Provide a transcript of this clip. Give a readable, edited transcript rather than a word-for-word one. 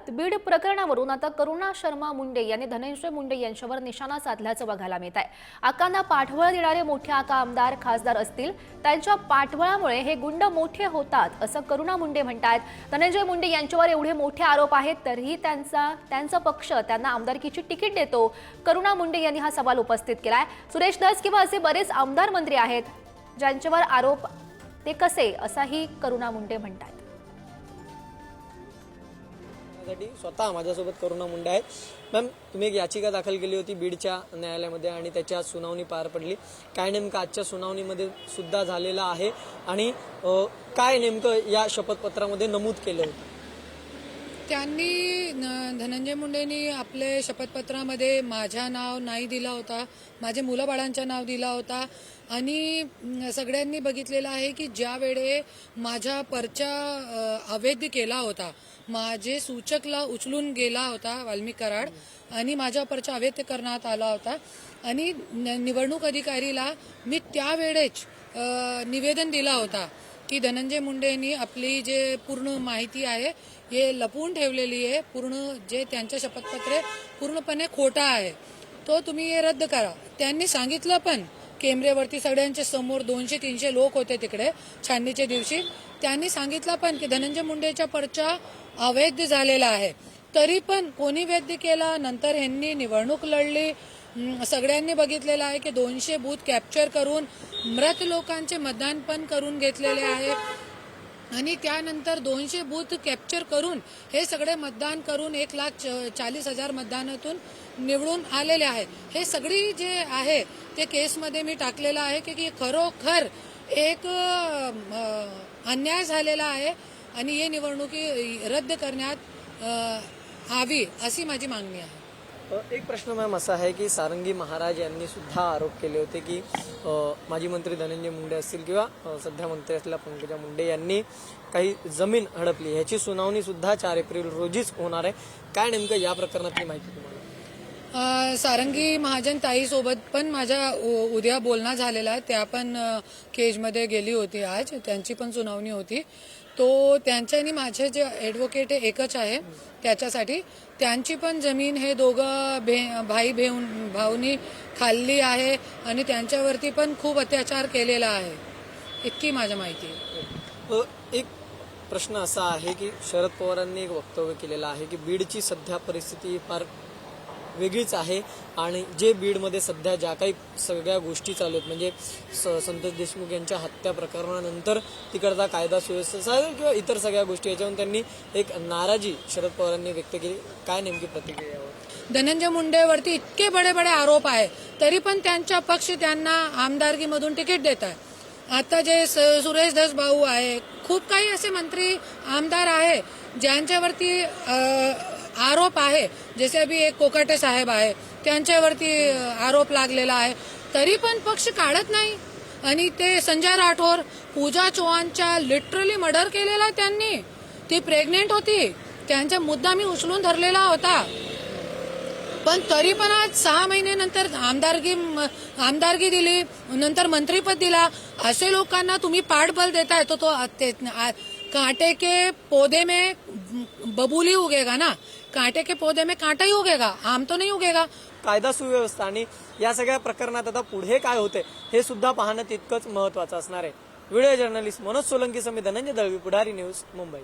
राज्यात बीड प्रकरणावरून आता करुणा शर्मा मुंडे यांनी धनंजय मुंडे यांच्यावर निशाणा साधल्याचं बघायला मिळत आहे। आकांना पाठबळ देणारे मोठे आका आमदार खासदार असतील, त्यांच्या पाठबळामुळे हे गुंड मोठे होतात असं करुणा मुंडे म्हणतात। धनंजय मुंडे यांच्यावर एवढे मोठे आरोप आहेत तरीही त्यांचा पक्ष त्यांना आमदारकीची तिकीट देतो। करुणा मुंडे यांनी हा सवाल उपस्थित केलाय। सुरेश धस किंवा असे बरेच आमदार मंत्री आहेत ज्यांच्यावर आरोप ते कसे असाही करुणा मुंडे म्हणतात। स्वतः माझ्यासोबत करुणा मुंडे आहेत। मॅम, तुम्ही एक याचिका दाखल केली होती बीडच्या न्यायालयामध्ये आणि त्याच्या सुनावणी पार पडली। काय नेमकं आजच्या सुनावणीमध्ये सुद्धा झालेलं आहे आणि काय नेमकं या शपथपत्रामध्ये नमूद केलं होतं? त्यांनी धनंजय मुंडेंनी आपले शपथपत्रामध्ये माझ्या नाव नाही दिला होता, माझे मुलाबाळांचं नाव दिला होता आणि सगळ्यांनी बघितलेलं आहे की ज्या वेळे माझा पर्चा अवैध केला होता, माझे सूचकला उचलून गेला होता वाल्मिक कराड आणि माझा पर्चा अवैध करण्यात आला होता आणि निवडणूक अधिकारीला मी त्यावेळेच निवेदन दिला होता की धनंजय मुंडेंनी आपली जे पूर्ण माहिती आहे हे लपवून ठेवलेली आहे, पूर्ण जे त्यांचे शपथपत्र पूर्णपणे खोटा आहे, तो तुम्ही हे रद्द करा। त्यांनी सांगितलं पण कॅमेऱ्यावरती सगळ्यांच्या समोर 200-300 लोक होते तिकडे छाननीच्या दिवशी, त्यांनी सांगितलं पण की धनंजय मुंडेचा पर्चा अवैध झालेला आहे, तरी पण कोणी वैध केला। नंतर ह्यांनी निवडणूक लढली, सगळ्यांनी बघितलेलं आहे की 200 बूथ कॅप्चर करून मृत लोकांचे मतदान पण करून घेतलेले आहे आणि त्यानंतर 200 बूथ कॅप्चर करून हे सगळे मतदान करून 1,40,000 मतदानातून निवडून आलेले आहे। हे सगळी जे आहे ते केसमध्ये मी टाकलेलं आहे की खरोखर एक अन्याय झालेला आहे आणि हे निवडणुकी रद्द करण्यात यावी अशी माझी मागणी आहे। एक प्रश्न मॅम असा आहे की सारंगी महाराज यांनी सुद्धा आरोप केले होते की माजी मंत्री धनंजय मुंडे असतील किंवा सध्या मंत्री असलेल्या पंकजा मुंडे यांनी काही जमीन हडपली, ह्याची सुनावणी सुद्धा 4 एप्रिल रोजीच होणार आहे। काय नेमकं या प्रकरणातली माहिती तुम्हाला? सारंगी महाजन ताई सोबत पण माझा उद्या बोलणं झालेला आहे, त्या पण केजमध्ये गेली होती, आज त्यांची पण सुनावणी होती। तो त्यांच्या आणि माझे जे ॲडव्होकेट एकच आहे, त्याच्यासाठी त्यांची पण जमीन हे दोघं भाऊनी खाल्ली आहे आणि त्यांच्यावरती पण खूप अत्याचार केलेला आहे, इतकी माझ्या माहिती। एक प्रश्न असा आहे की शरद पवारांनी एक वक्तव्य केलेलं आहे की बीडची सध्या परिस्थिती फार वेगळीच आहे आणि जे बीडमध्ये सध्या ज्या काही सगळ्या गोष्टी चालू आहेत, म्हणजे संतोष देशमुख यांच्या हत्या प्रकरणानंतर तिकडचा कायदा सुव्यवस्था किंवा इतर सगळ्या गोष्टी, याच्यावरून त्यांनी एक नाराजी शरद पवारांनी व्यक्त केली। काय नेमकी प्रतिक्रिया यावर? धनंजय मुंडेवरती इतके बडे आरोप आहे तरी पण त्यांचा पक्ष त्यांना आमदारकीमधून तिकीट देत आहे। आता जे सुरेश धस भाऊ आहे, खूप काही असे मंत्री आमदार आहे ज्यांच्यावरती आरोप आहे, जसे अभी एक कोकाटे साहेब आहे त्यांच्यावरती आरोप लागलेला आहे, तरी पण पक्ष काढत नाही। आणि ते संजय राठोर, पूजा चव्हाणच्या लिटरली मर्डर केलेला त्यांनी, ती प्रेग्नेंट होती, त्यांचा मुद्दा मी उचलून धरलेला होता, पण तरी पण आज 6 महिन्यानंतर आमदारकी दिली, नंतर मंत्रीपद दिला। असे लोकांना तुम्ही पाठबळ देताय तो कांटे के पौधे में बबूली उगेगा ना, कांटे के पौधे में कांटा ही उगेगा, आम तो नहीं उगेगा। कायदा सुव्यवस्था आणि या सगळ्या प्रकरणात आता पुढे काय होते हे सुद्धा पाहणं तितकंच महत्वाचं असणार आहे। व्हिडिओ जर्नलिस्ट मनोज सोलंकी समेत धनंजय दळवी, पुढारी न्यूज, मुंबई।